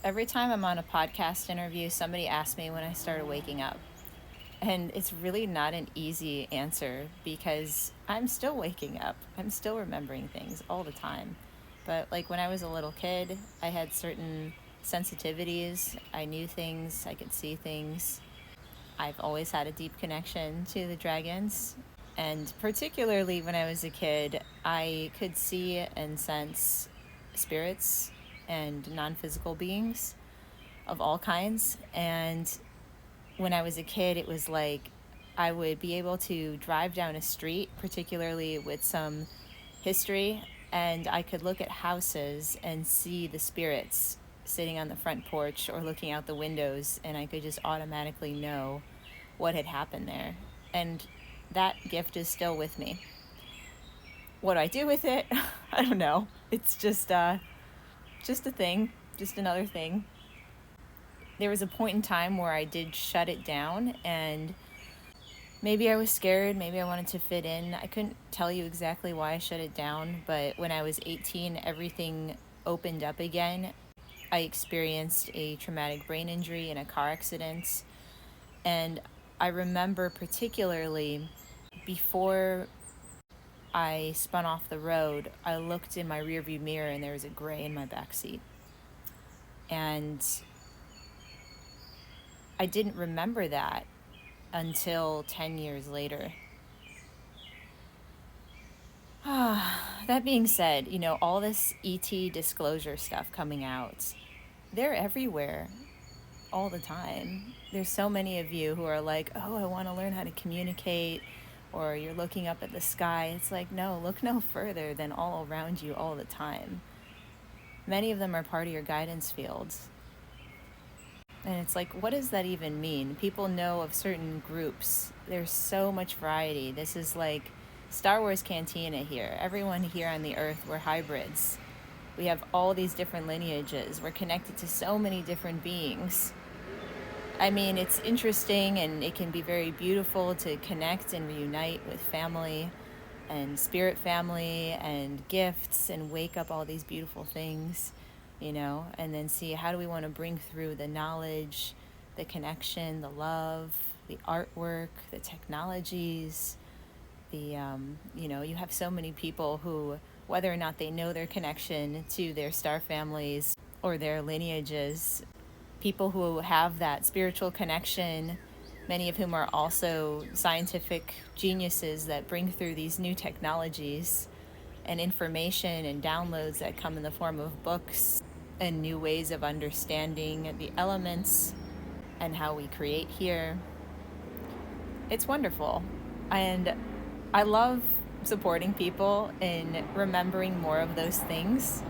Every time I'm on a podcast interview, somebody asks me when I started waking up. And it's really not an easy answer because I'm still waking up. I'm still remembering things all the time. But like when I was a little kid, I had certain sensitivities. I knew things, I could see things. I've always had a deep connection to the dragons. And particularly when I was a kid, I could see and sense spirits and non physical beings of all kinds. And when I was a kid, it was like I would be able to drive down a street, particularly with some history, and I could look at houses and see the spirits sitting on the front porch or looking out the windows, and I could just automatically know what had happened there. And that gift is still with me. What do I do with it? I don't know. It's just a thing, just another thing. There was a point in time where I did shut it down, and maybe I was scared, maybe I wanted to fit in. I couldn't tell you exactly why I shut it down, but when I was 18, everything opened up again. I experienced a traumatic brain injury in a car accident, and I remember particularly before I spun off the road, I looked in my rearview mirror and there was a gray in my back seat. And I didn't remember that until 10 years later. That being said, all this ET disclosure stuff coming out, they're everywhere all the time. There's so many of you who are like, oh, I want to learn how to communicate, or you're looking up at the sky. It's like, no, look no further than all around you all the time. Many of them are part of your guidance fields. And it's like, what does that even mean? People know of certain groups. There's so much variety. This is like Star Wars Cantina here. Everyone here on the Earth, we're hybrids. We have all these different lineages. We're connected to so many different beings. I mean, it's interesting and it can be very beautiful to connect and reunite with family and spirit family and gifts and wake up all these beautiful things, and then see how do we want to bring through the knowledge, the connection, the love, the artwork, the technologies. You have so many people who, whether or not they know their connection to their star families or their lineages, people who have that spiritual connection, many of whom are also scientific geniuses that bring through these new technologies and information and downloads that come in the form of books and new ways of understanding the elements and how we create here. It's wonderful. And I love supporting people in remembering more of those things.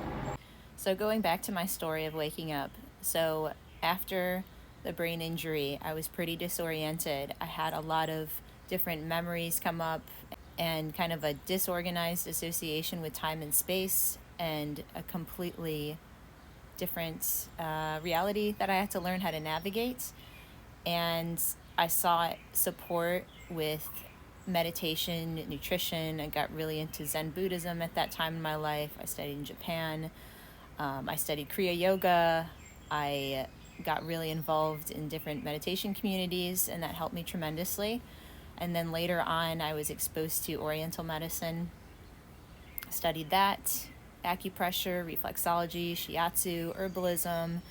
So, going back to my story of waking up, so after the brain injury, I was pretty disoriented. I had a lot of different memories come up and kind of a disorganized association with time and space and a completely different reality that I had to learn how to navigate. And I sought support with meditation, nutrition. I got really into Zen Buddhism at that time in my life. I studied in Japan. I studied Kriya Yoga. I got really involved in different meditation communities, and that helped me tremendously. And then later on, I was exposed to Oriental medicine, studied that, acupressure, reflexology, shiatsu, herbalism,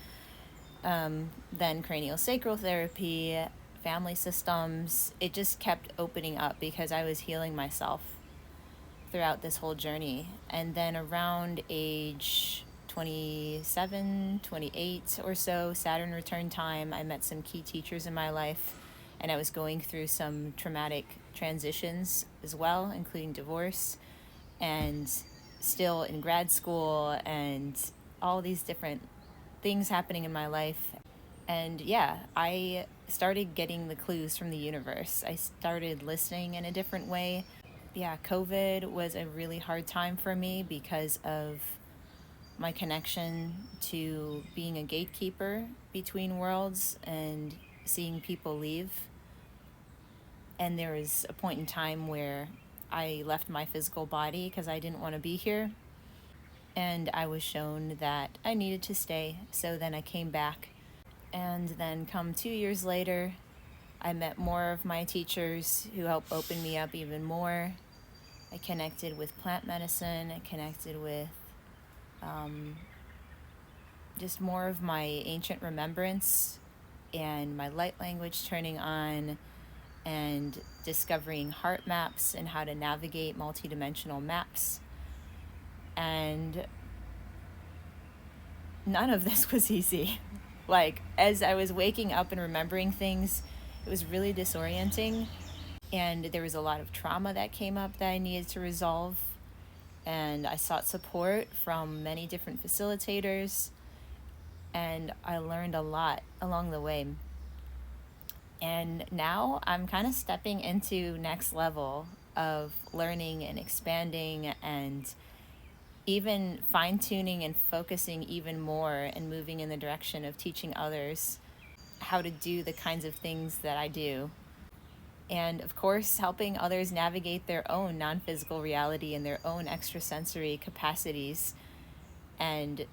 then cranial sacral therapy, family systems. It just kept opening up because I was healing myself throughout this whole journey. And then around age 27, 28 or so, Saturn return time, I met some key teachers in my life, and I was going through some traumatic transitions as well, including divorce, and still in grad school, and all these different things happening in my life. And yeah, I started getting the clues from the universe. I started listening in a different way. Yeah, COVID was a really hard time for me because of my connection to being a gatekeeper between worlds and seeing people leave. And there was a point in time where I left my physical body because I didn't want to be here. And I was shown that I needed to stay. So then I came back. And then, come 2 years later, I met more of my teachers who helped open me up even more. I connected with plant medicine. I connected with just more of my ancient remembrance and my light language turning on, and discovering heart maps and how to navigate multidimensional maps. And none of this was easy. Like, as I was waking up and remembering things, it was really disorienting. And there was a lot of trauma that came up that I needed to resolve. And I sought support from many different facilitators. And I learned a lot along the way. And now I'm kind of stepping into next level of learning and expanding, and even fine-tuning and focusing even more, and moving in the direction of teaching others how to do the kinds of things that I do. And of course, helping others navigate their own non-physical reality and their own extrasensory capacities, and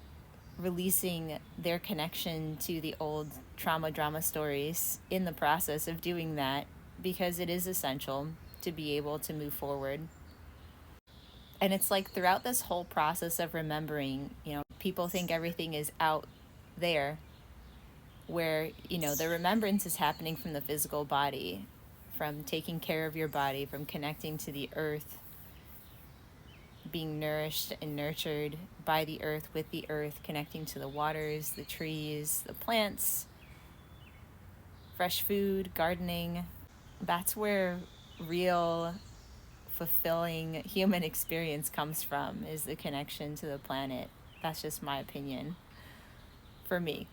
releasing their connection to the old trauma drama stories in the process of doing that, because it is essential to be able to move forward. And it's like, throughout this whole process of remembering, people think everything is out there, where, the remembrance is happening from the physical body, from taking care of your body, from connecting to the earth, being nourished and nurtured by the earth, with the earth, connecting to the waters, the trees, the plants, fresh food, gardening. That's where real fulfilling human experience comes from, is the connection to the planet. That's just my opinion, for me.